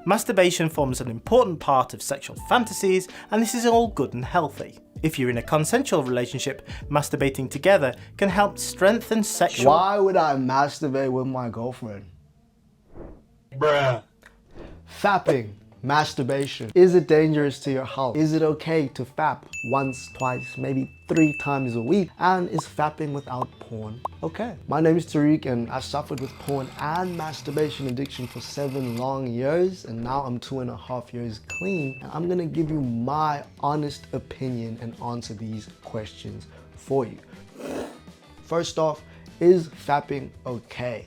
Masturbation forms an important part of sexual fantasies, and this is all good and healthy. If you're in a consensual relationship, masturbating together can help strengthen sexual... Why would I masturbate with my girlfriend? Bruh. Fapping, masturbation. Is it dangerous to your health? Is it okay to fap once, twice, maybe 3 times a week? And is fapping without porn okay? My name is Tariq and I suffered with porn and masturbation addiction for 7 long years, and now I'm 2.5 years clean. And I'm gonna give you my honest opinion and answer these questions for you. First off, is fapping okay?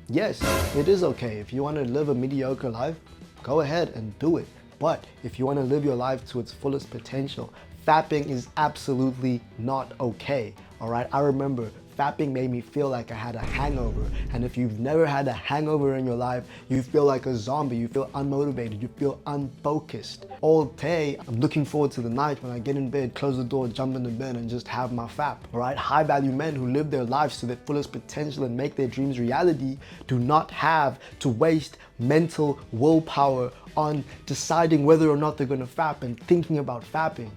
Yes, it is okay. If you want to live a mediocre life, go ahead and do it. But if you want to live your life to its fullest potential, fapping is absolutely not okay. All right, I remember fapping made me feel like I had a hangover. And if you've never had a hangover in your life, you feel like a zombie, you feel unmotivated, you feel unfocused. All day, I'm looking forward to the night when I get in bed, close the door, jump into bed and just have my fap, all right? High value men who live their lives to their fullest potential and make their dreams reality do not have to waste mental willpower on deciding whether or not they're gonna fap and thinking about fapping,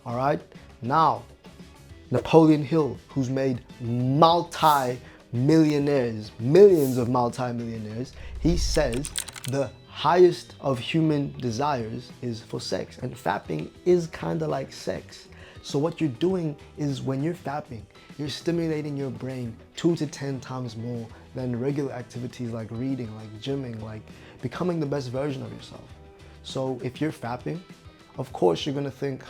all right? Now, Napoleon Hill, who's made multi-millionaires, millions of multi-millionaires, he says the highest of human desires is for sex, and fapping is kind of like sex. So what you're doing is when you're fapping, you're stimulating your brain 2 to 10 times more than regular activities like reading, like gymming, like becoming the best version of yourself. So if you're fapping, of course you're gonna think,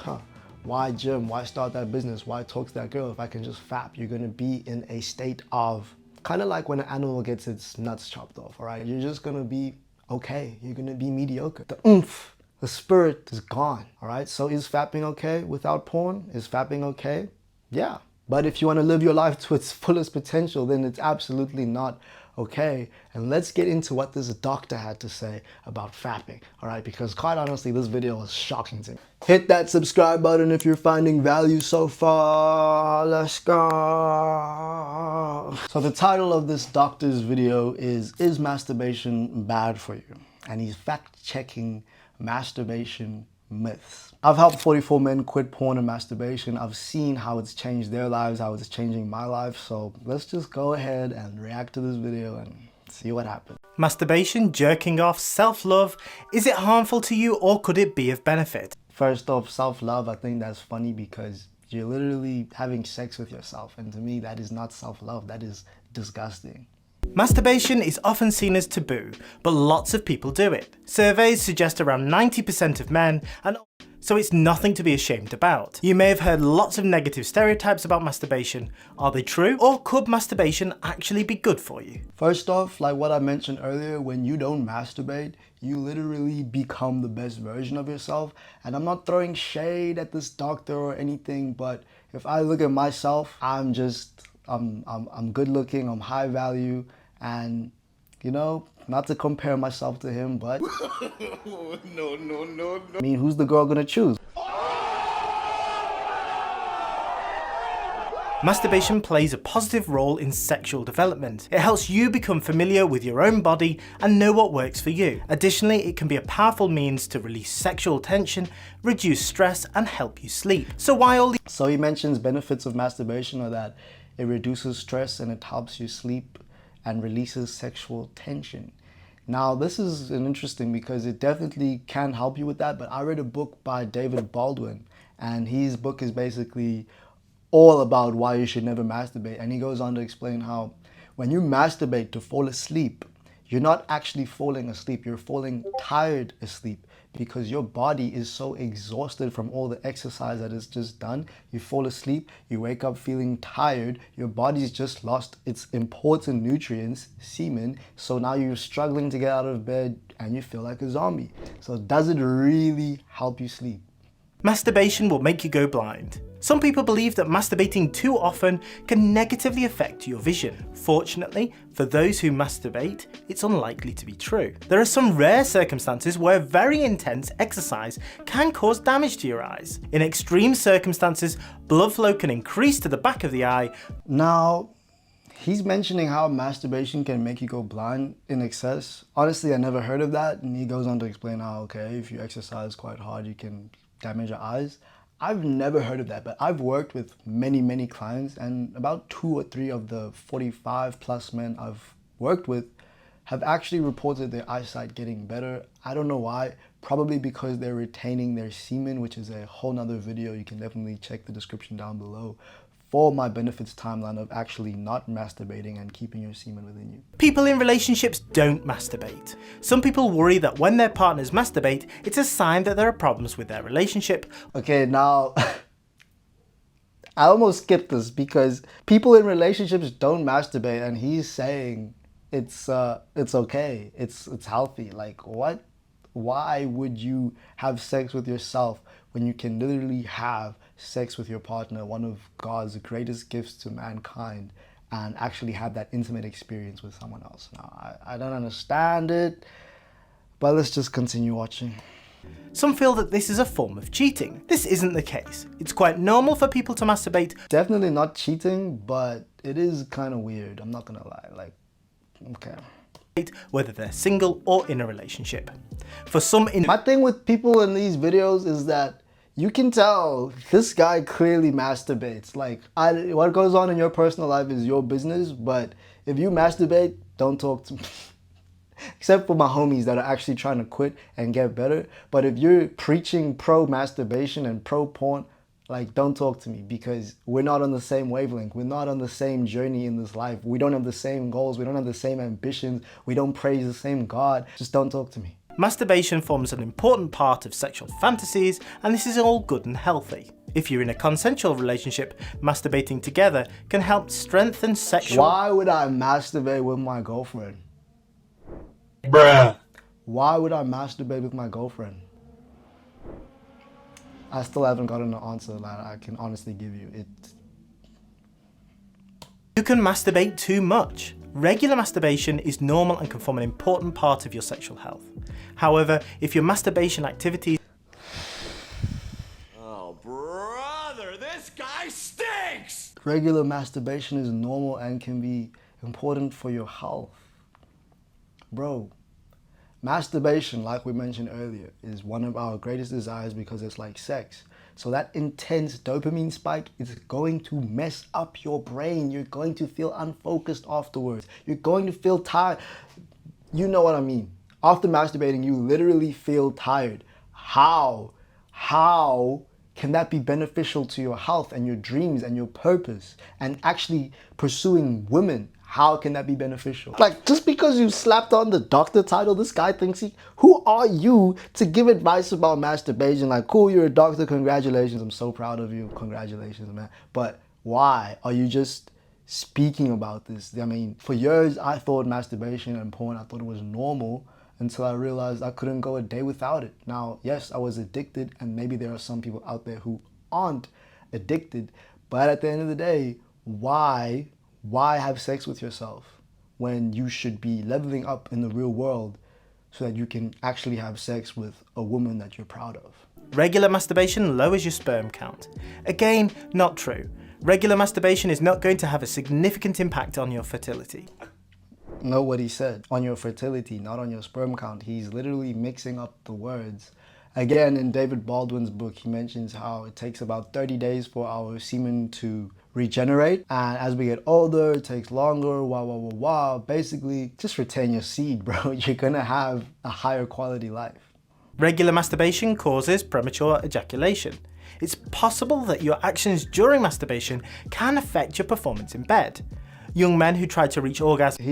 why gym? Why start that business? Why talk to that girl if I can just fap? You're gonna be in a state of kind of like when an animal gets its nuts chopped off, all right? You're just gonna be okay. You're gonna be mediocre. The oomph, the spirit is gone, all right? So is fapping okay without porn? Is fapping okay? Yeah. But if you wanna live your life to its fullest potential, then it's absolutely not okay. And let's get into what this doctor had to say about fapping, all right? Because quite honestly, this video was shocking to me. Hit that subscribe button if you're finding value so far. Let's go. So the title of this doctor's video is masturbation bad for you? And he's fact-checking masturbation myths. I've helped 44 men quit porn and masturbation. I've seen how it's changed their lives, how it's changing my life. So let's just go ahead and react to this video and see what happens. Masturbation, jerking off, self-love, is it harmful to you or could it be of benefit? First off, self-love, I think that's funny because you're literally having sex with yourself. And to me, that is not self-love, that is disgusting. Masturbation is often seen as taboo, but lots of people do it. Surveys suggest around 90% of men, and so it's nothing to be ashamed about. You may have heard lots of negative stereotypes about masturbation. Are they true? Or could masturbation actually be good for you? First off, like what I mentioned earlier, when you don't masturbate, you literally become the best version of yourself. And I'm not throwing shade at this doctor or anything, but if I look at myself, I'm good looking, I'm high value, and you know, not to compare myself to him, but no. I mean, who's the girl gonna choose? Masturbation plays a positive role in sexual development. It helps you become familiar with your own body and know what works for you. Additionally, it can be a powerful means to release sexual tension, reduce stress, and help you sleep. So why all these? So he mentions benefits of masturbation are that it reduces stress and it helps you sleep and releases sexual tension. Now, this is interesting because it definitely can help you with that, but I read a book by David Baldwin, and his book is basically all about why you should never masturbate. And he goes on to explain how when you masturbate to fall asleep, you're not actually falling asleep, you're falling tired asleep because your body is so exhausted from all the exercise that it's just done. You fall asleep, you wake up feeling tired, your body's just lost its important nutrients, semen, so now you're struggling to get out of bed and you feel like a zombie. So does it really help you sleep? Masturbation will make you go blind. Some people believe that masturbating too often can negatively affect your vision. Fortunately, for those who masturbate, it's unlikely to be true. There are some rare circumstances where very intense exercise can cause damage to your eyes. In extreme circumstances, blood flow can increase to the back of the eye. Now, He's mentioning how masturbation can make you go blind in excess. Honestly, I never heard of that. And he goes on to explain how, okay, if you exercise quite hard, you can damage your eyes. I've never heard of that, but I've worked with many clients, and about 2 or 3 of the 45 plus men I've worked with have actually reported their eyesight getting better. I don't know why. Probably because they're retaining their semen, which is a whole nother video. You can definitely check the description down below for my benefits timeline of actually not masturbating and keeping your semen within you. People in relationships don't masturbate. Some people worry that when their partners masturbate, it's a sign that there are problems with their relationship. Okay, now I almost skipped this because people in relationships don't masturbate, and he's saying it's okay, it's healthy. Like, what? Why would you have sex with yourself when you can literally have sex with your partner, one of God's greatest gifts to mankind, and actually have that intimate experience with someone else? Now, I don't understand it, but let's just continue watching. Some feel that this is a form of cheating. This isn't the case. It's quite normal for people to masturbate. Definitely not cheating, but it is kind of weird. I'm not gonna lie. Like, okay. Whether they're single or in a relationship. For some, my thing with people in these videos is that you can tell this guy clearly masturbates. Like, what goes on in your personal life is your business, but if you masturbate, don't talk to me. Except for my homies that are actually trying to quit and get better. But if you're preaching pro masturbation and pro porn, like, don't talk to me, because we're not on the same wavelength. We're not on the same journey in this life. We don't have the same goals. We don't have the same ambitions. We don't praise the same God. Just don't talk to me. Masturbation forms an important part of sexual fantasies, and this is all good and healthy. If you're in a consensual relationship, masturbating together can help strengthen sexual... Why would I masturbate with my girlfriend? Bruh. Why would I masturbate with my girlfriend? I still haven't gotten an answer that I can honestly give you. You can masturbate too much. Regular masturbation is normal and can form an important part of your sexual health. However, if your masturbation activities... Oh, brother, this guy stinks! Regular masturbation is normal and can be important for your health. Bro, masturbation, like we mentioned earlier, is one of our greatest desires because it's like sex. So that intense dopamine spike is going to mess up your brain. You're going to feel unfocused afterwards. You're going to feel tired. You know what I mean. After masturbating, you literally feel tired. How can that be beneficial to your health and your dreams and your purpose and actually pursuing women? How can that be beneficial? Like, just because you slapped on the doctor title, this guy thinks who are you to give advice about masturbation? Like, cool, you're a doctor, congratulations. I'm so proud of you, congratulations, man. But why are you just speaking about this? I mean, for years, I thought masturbation and porn, I thought it was normal until I realized I couldn't go a day without it. Now, yes, I was addicted, and maybe there are some people out there who aren't addicted, but at the end of the day, why have sex with yourself when you should be leveling up in the real world so that you can actually have sex with a woman that you're proud of? Regular masturbation lowers your sperm count. Again, not true. Regular masturbation is not going to have a significant impact on your fertility. Know what he said, on your fertility, not on your sperm count. He's literally mixing up the words. Again, in David Baldwin's book, he mentions how it takes about 30 days for our semen to regenerate, and as we get older, it takes longer, Basically, just retain your seed, bro. You're gonna have a higher quality life. Regular masturbation causes premature ejaculation. It's possible that your actions during masturbation can affect your performance in bed. Young men who try to reach orgasm...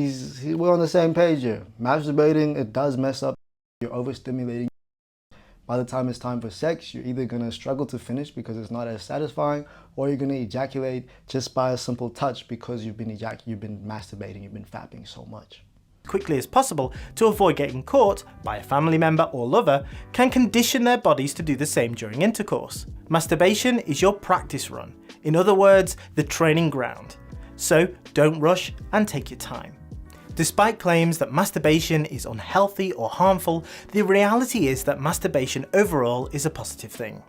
We're on the same page here. Masturbating, it does mess up. You're overstimulating. By the time it's time for sex, you're either gonna struggle to finish because it's not as satisfying, or you're gonna ejaculate just by a simple touch because you've been masturbating, you've been fapping so much. Quickly as possible to avoid getting caught by a family member or lover can condition their bodies to do the same during intercourse. Masturbation is your practice run. In other words, the training ground. So don't rush and take your time. Despite claims that masturbation is unhealthy or harmful, the reality is that masturbation overall is a positive thing.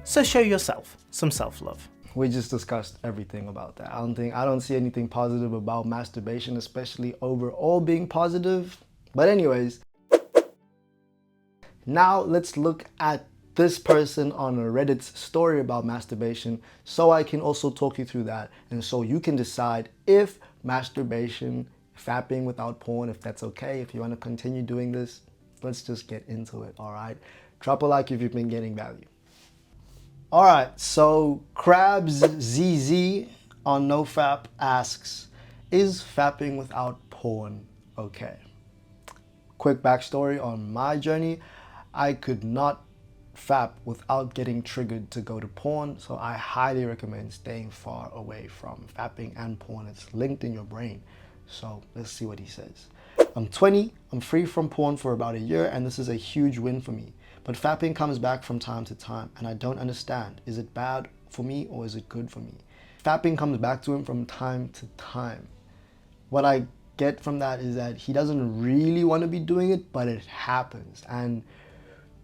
So show yourself some self-love. we just discussed everything about that. I don't see anything positive about masturbation, especially overall being positive. But anyways, now let's look at this person on Reddit's story about masturbation, so I can also talk you through that, and so you can decide if masturbation, fapping without porn, if that's okay, if you want to continue doing this. Let's just get into it, all right? Drop a like if you've been getting value. All right, so Krabs ZZ on NoFap asks, is fapping without porn okay? Quick backstory on my journey. I could not fap without getting triggered to go to porn, so I highly recommend staying far away from fapping and porn. It's linked in your brain. So let's see what he says. I'm 20, I'm free from porn for about a year, and this is a huge win for me. But fapping comes back from time to time, and I don't understand. Is it bad for me or is it good for me? Fapping comes back to him from time to time. What I get from that is that he doesn't really want to be doing it, but it happens. And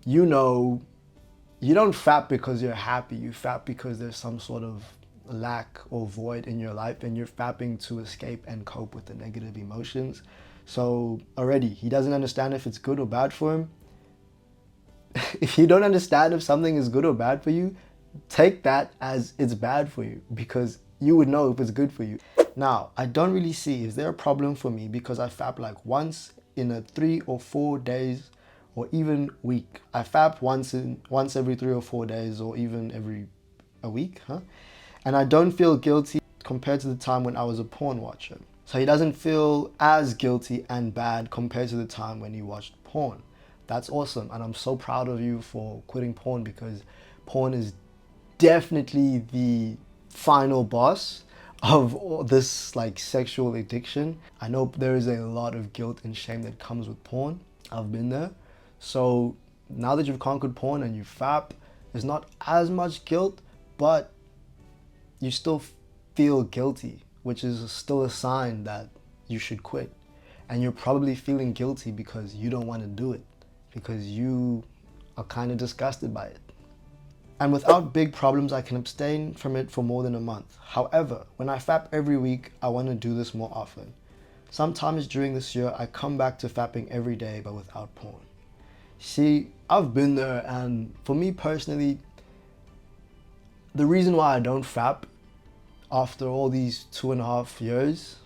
you know, you don't fap because you're happy. You fap because there's some sort of lack or void in your life, and you're fapping to escape and cope with the negative emotions. So already, he doesn't understand if it's good or bad for him. If you don't understand if something is good or bad for you, take that as it's bad for you, because you would know if it's good for you. Now, I don't really see, is there a problem for me because I fap like once in a 3 or 4 days or even week? I fap once every 3 or 4 days, or even every a week, and I don't feel guilty compared to the time when I was a porn watcher. So he doesn't feel as guilty and bad compared to the time when he watched porn. That's awesome, and I'm so proud of you for quitting porn, because porn is definitely the final boss of all this like sexual addiction. I know there is a lot of guilt and shame that comes with porn. I've been there. So now that you've conquered porn and you fap, there's not as much guilt, but you still feel guilty, which is still a sign that you should quit. And you're probably feeling guilty because you don't want to do it, because you are kind of disgusted by it. And without big problems, I can abstain from it for more than a month. However, when I fap every week, I want to do this more often. Sometimes during this year, I come back to fapping every day, but without porn. See, I've been there, and for me personally, the reason why I don't fap after all these 2.5 years,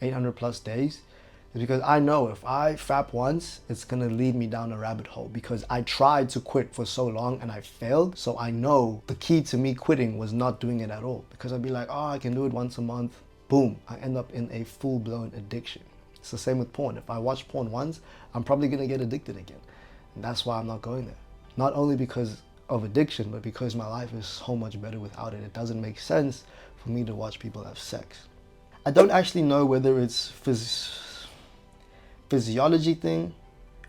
800 plus days, is because I know if I fap once, it's gonna lead me down a rabbit hole, because I tried to quit for so long and I failed. So I know the key to me quitting was not doing it at all, because I'd be like, oh, I can do it once a month. Boom, I end up in a full-blown addiction. It's the same with porn. If I watch porn once, I'm probably gonna get addicted again. And that's why I'm not going there. Not only because of addiction, but because my life is so much better without it. It doesn't make sense for me to watch people have sex. I don't actually know whether it's physiology thing.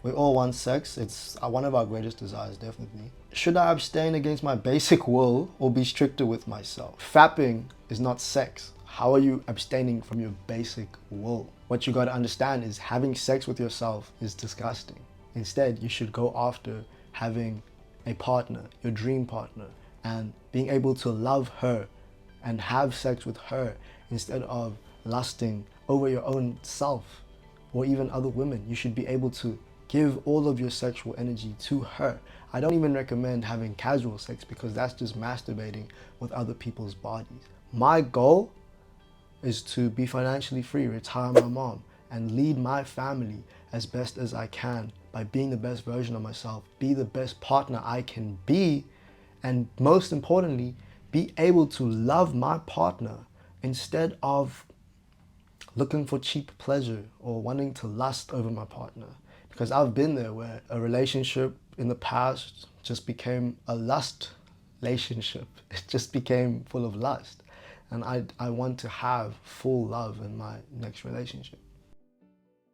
We all want sex. It's one of our greatest desires, definitely. Should I abstain against my basic will or be stricter with myself? Fapping is not sex. How are you abstaining from your basic will? What you got to understand is having sex with yourself is disgusting. Instead, you should go after having a partner, your dream partner, and being able to love her and have sex with her instead of lusting over your own self or even other women. You should be able to give all of your sexual energy to her. I don't even recommend having casual sex, because that's just masturbating with other people's bodies. My goal is to be financially free, retire my mom, and lead my family as best as I can by being the best version of myself, be the best partner I can be, and most importantly, be able to love my partner instead of looking for cheap pleasure or wanting to lust over my partner. Because I've been there where a relationship in the past just became a lust relationship. It just became full of lust. And I want to have full love in my next relationship.